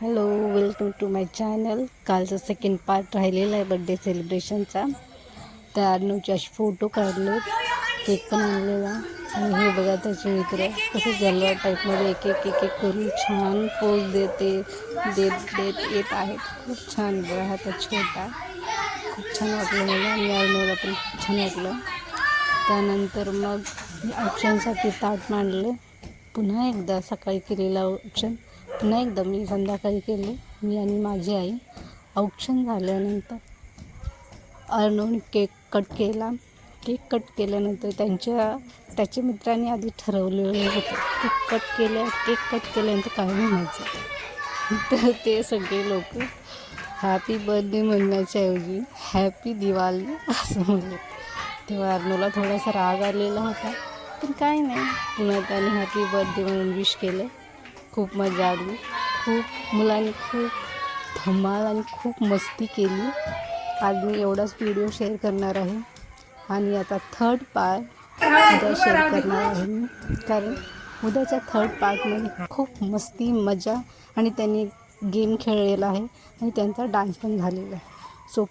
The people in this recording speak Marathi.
Hello, welcome to my channel. कालचा सेकंड पार्ट राहिलेला आहे बड्डे सेलिब्रेशनचा. त्या अर्णवचे असे फोटो काढले, केक पण आणलेला. आणि हे बघा त्याचे मित्र कसं जलवा टाईपमध्ये एक एक एक एक करून छान पोज देत येत आहेत. खूप छान बघा हा तर छोटा. खूप छान वाटलं मला आणि अर्णवला पण खूप छान वाटलं. त्यानंतर मग ऑप्शनसाठी ताट मांडले. पुन्हा एकदा सकाळी केलेला ऑप्शन पुन्हा एकदा मी संध्याकाळी केले, मी आणि माझी आई. औक्षण झाल्यानंतर अर्णवने केक कट केला. केक कट केल्यानंतर त्याच्या मित्रांनी आधी ठरवलेलं होतं केक कट केल्यानंतर काय म्हणायचं. तर ते सगळे लोक हॅपी बर्थडे म्हणण्याच्याऐवजी हॅपी दिवाळी असं म्हणले. तेव्हा अर्णवला थोडासा राग आलेला होता, पण काय नाही, पुन्हा त्याने हॅपी बर्थडे म्हणून विश केलं. खूप मजा आली. मुलांनी खूप धमाल आणि खूप मस्ती केली. आज मी एवढाच व्हिडिओ शेअर करणार आहे आणि आता थर्ड पार्ट उद्या शेअर करणार आहे मी, कारण उद्याच्या थर्ड पार्टमध्ये खूप मस्ती मजा आणि त्यांनी गेम खेळलेला आहे आणि त्यांचा डान्स पण झालेला आहे. सो